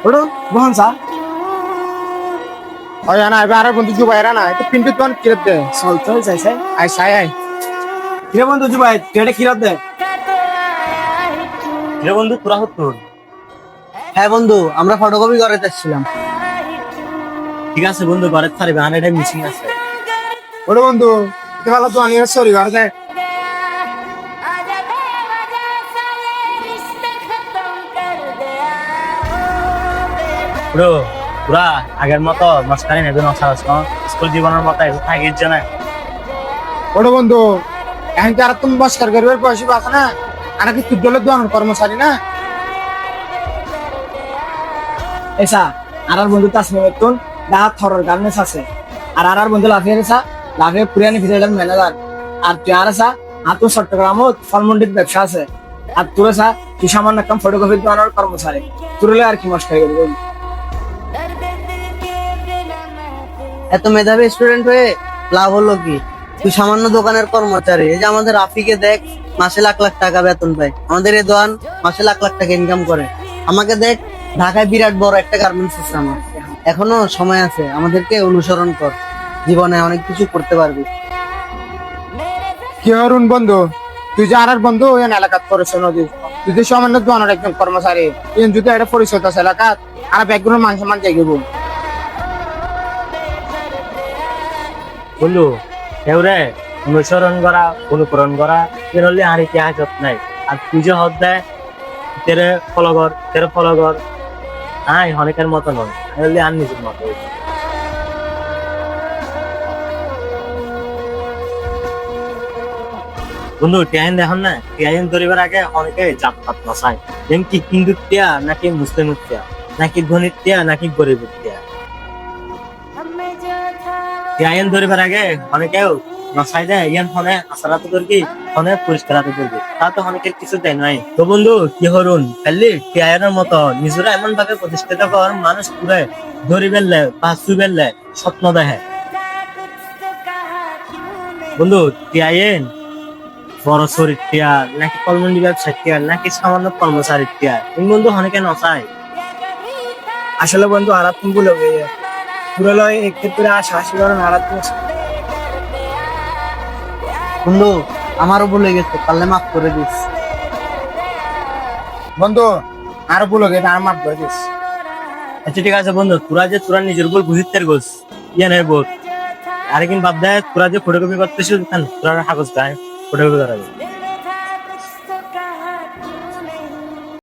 ওড়ো বহন সা ওই না এবার আর বন্ধু জুবাই না এটা পিন্টু তোন কিরত দে চল চল যাইছে আই সাই আই কিরে বন্ধু জুবাই টেটে কিরত দে রে বন্ধু তোরা হতো। হ্যাঁ বন্ধু, আমরা ফটোকপি করে যাচ্ছিলাম। ঠিক আছে বন্ধু, ঘরের থারে বাহানাটা মিসিং আছে। ওড়ো বন্ধু এটা ভালো তো আনিয়া সরি ঘর দে ব্রো তোরা আগের মতো মাস্টারি নেবে নশা স্কুল জীবনের মতো একটু থাকিস না। ওড়ো বন্ধু এখন যারা তুমি বস্কার করবে পয়সা পাস না আর কি তুই দলে দোয়ানোর কর্মচারী না এসা আর বন্ধু তাসমিমের তুন দাহাত থরর গার্মেন্টস আছে আর বন্ধু লাফিয়ে রেসা লাফিয়ে পুরিয়ানি ভিতরের ম্যানেজার আর তুই আর আসা আর তোর চট্টগ্রামত ফলমন্ডির ব্যবসা আছে আর তোর আসা তুই সামান্য কাম ফটোকপি দোয়ানোর কর্মচারী তুরলে আর কি মস্কারি করবি এত মেধাবী স্টুডেন্ট হয়ে লাভ হলো কি? তুই সামান্য দোকানের কর্মচারী। এই যে আমাদের রাফিকে দেখ, মাসে লাখ লাখ টাকা বেতন পায়। আমাদের এই দোকান মাসে লাখ লাখ টাকা ইনকাম করে। আমাকে দেখ, ঢাকায় বিরাট বড় একটা গার্মেন্টস আছে আমার। এখনো সময় আছে, আমাদেরকে অনুসরণ কর, জীবনে অনেক কিছু করতে পারবি। কি হরুন বন্ধু তুই যে আর বন্ধু এন এলাকাত করেছ নদী তুই যে সামান্য দোয়ানোর একজন কর্মচারী এন যদি একটা পরিচয় আছে এলাকাত আর ব্যাকগ্রাউন্ড মান সম্মান জায়গাবো বন্ধু এওরে অনুসরণ করা অনুকরণ করা এর হলে আর ইতিহাস নাই। আর তুই যে হদ দেয় তেরে ফলো কর হ্যাঁ অনেকের মতো নয় হলে আর নিজের মতো। বন্ধু টিয়াইন দেখুন না, টিয়াইন ধরিবার আগে অনেকে জাত পাত নসায় যেন কি হিন্দু টিয়া নাকি মুসলিম টিয়া নাকি ধনী টিয়া নাকি গরিব টিয়া। টিয়াইন ধরিবার আগে অনেকেও নসাই দেয় ইয়ান ফোনে আসারাতে করবি ফোনে পরিষ্কারাতে করবি তা তো অনেকের কিছু দেয় নাই। তো বন্ধু কি হরুন খালি টিয়াইনের মতো নিজেরা এমন ভাবে প্রতিষ্ঠিত কর মানুষ পুরে ধরি বেললে বা চুই বেললে স্বপ্ন দেখে। বন্ধু টিয়াইন বড় শরীর টিয়ার নাকি কলমন্ডি ব্যবসায়ী টিয়ার নাকি সামান্য কর্মচারী টিয়ার এই বন্ধু অনেকে নসায়। আসলে বন্ধু আর তুমি বলে পুরো এক্ষেত্রে আশা হাসি করেন আর বন্ধু, আমারও ভুলে গেছে, পারলে মাফ করে দিস। বন্ধু আর বলো এটা আর মাফ করে দিস। আচ্ছা ঠিক আছে বন্ধু, তোরা নিজের উপর বুঝিতে গোস ইয়ানের বোধ আর কিন্তু বাদ দেয় তোরা যে ফটোকপি করতেছিস তোরা কাগজ গায়ে ফটোকপি করাবে।